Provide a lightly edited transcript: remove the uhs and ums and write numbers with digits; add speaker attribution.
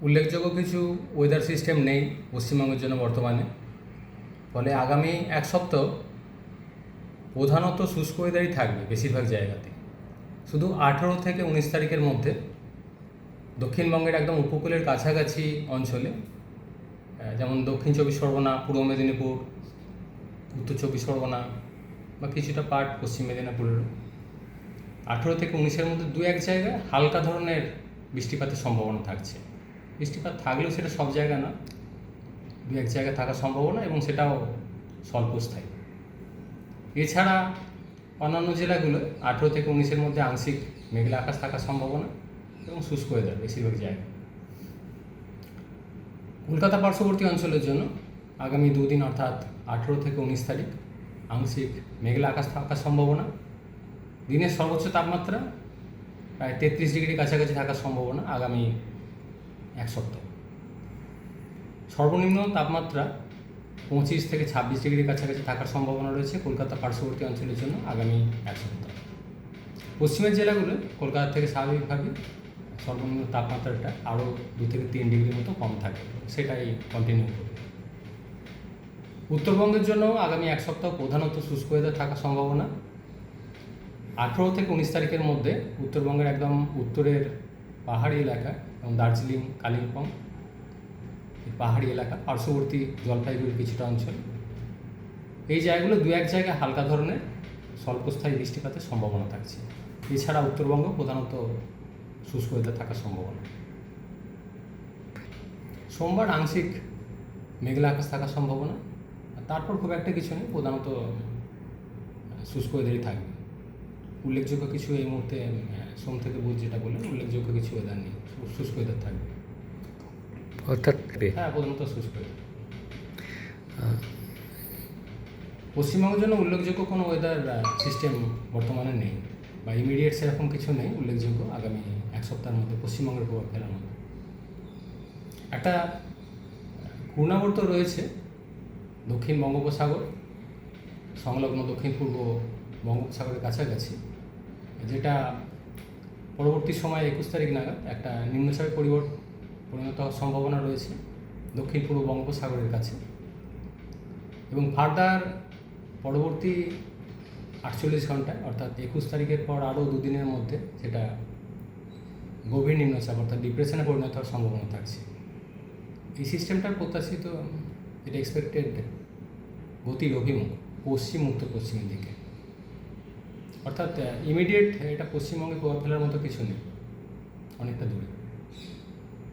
Speaker 1: উল্লেখযোগ্য কিছু weather system নেই পশ্চিমবঙ্গের জন্য বর্তমানে। ফলে আগামী এক সপ্তাহ প্রধানত শুষ্ক ওয়েদারই থাকবে বেশিরভাগ জায়গাতে। শুধু 18 থেকে 19 তারিখের মধ্যে দক্ষিণবঙ্গের একদম উপকূলের কাছাকাছি অঞ্চলে, যেমন দক্ষিণ চব্বিশ পরগনা, পূর্ব মেদিনীপুর, উত্তর চব্বিশ পরগনা বা কিছুটা পার্ট পশ্চিম মেদিনীপুরের 18 থেকে 19-এর মধ্যে দু এক জায়গায় হালকা ধরনের বৃষ্টিপাতের সম্ভাবনা থাকছে। বৃষ্টিপাত থাকলেও সেটা সব জায়গায় না, দু এক জায়গায় থাকার সম্ভাবনা, এবং সেটাও স্বল্পস্থায়ী। এছাড়া অন্যান্য জেলাগুলো 18 থেকে 19-এর মধ্যে আংশিক মেঘলা আকাশ থাকার সম্ভাবনা এবং শুষ্ক ওয়েদার বেশিরভাগ জায়গায়। কলকাতা পার্শ্ববর্তী অঞ্চলের জন্য আগামী দুদিন অর্থাৎ 18 থেকে 19 তারিখ আংশিক মেঘলা আকাশ থাকার সম্ভাবনা। দিনের সর্বোচ্চ তাপমাত্রা প্রায় 33 ডিগ্রি কাছাকাছি থাকার সম্ভাবনা আগামী এক সপ্তাহ। সর্বনিম্ন তাপমাত্রা 25 থেকে 26 ডিগ্রি কাছাকাছি থাকার সম্ভাবনা রয়েছে কলকাতা পার্শ্ববর্তী অঞ্চলের জন্য আগামী এক সপ্তাহ। পশ্চিমের জেলাগুলো কলকাতা থেকে স্বাভাবিকভাবে সর্বনিম্ন তাপমাত্রাটা আরও 2 থেকে 3 ডিগ্রির মতো কম থাকে, সেটাই কন্টিনিউ করবে। উত্তরবঙ্গের জন্য আগামী এক সপ্তাহ প্রধানত শুষ্ক ওয়েদার থাকার সম্ভাবনা। 18 থেকে 19 তারিখের মধ্যে উত্তরবঙ্গের একদম উত্তরের পাহাড়ি এলাকা এবং দার্জিলিং, কালিম্পং পাহাড়ি এলাকা, পার্শ্ববর্তী জলপাইগুড়ির কিছুটা অঞ্চল, এই জায়গাগুলো দু এক জায়গায় হালকা ধরনের স্বল্পস্থায়ী বৃষ্টিপাতের সম্ভাবনা থাকছে। এছাড়া উত্তরবঙ্গ প্রধানত শুষ্ক ওয়েদার থাকার সম্ভাবনা। সোমবার আংশিক মেঘলা আকাশ থাকার সম্ভাবনা, আর তারপর খুব একটা কিছু নেই, প্রধানত শুষ্ক ওয়েদারই থাকবে। উল্লেখযোগ্য কিছু এই মুহূর্তে সোম থেকে বুধ যেটা বললেন, উল্লেখযোগ্য কিছু ওয়েদার নেই, শুষ্ক ওয়েদার থাকবে।
Speaker 2: অর্থাৎ
Speaker 1: হ্যাঁ, প্রধানত শুষ্ক ওয়েদার। পশ্চিমবঙ্গের জন্য উল্লেখযোগ্য কোনো ওয়েদার সিস্টেম বর্তমানে নেই, বা ইমিডিয়েট সেরকম কিছু নেই উল্লেখযোগ্য আগামী এক সপ্তাহের মধ্যে পশ্চিমবঙ্গের প্রভাব ফেলার মতো। একটা ঘূর্ণাবর্ত রয়েছে দক্ষিণ বঙ্গোপসাগর সংলগ্ন দক্ষিণ পূর্ব বঙ্গোপসাগরের কাছাকাছি, যেটা পরবর্তী সময় 21 তারিখ নাগাদ একটা নিম্নচাপে পরিণত হওয়ার সম্ভাবনা রয়েছে দক্ষিণ পূর্ব বঙ্গোপসাগরের কাছে, এবং ফার্দার পরবর্তী 48 ঘন্টায় অর্থাৎ 21 তারিখের পর আরও দুদিনের মধ্যে সেটা গভীর নিম্নচাপ অর্থাৎ ডিপ্রেশনে পরিণত হওয়ার সম্ভাবনা থাকছে। এই সিস্টেমটার প্রত্যাশিত যেটা এক্সপেক্টেড গতির অভিমুখ পশ্চিম উত্তর পশ্চিমের দিকে, অর্থাৎ ইমিডিয়েট এটা পশ্চিমবঙ্গে প্রভাব ফেলার মতো কিছু নেই, অনেকটা দূরে।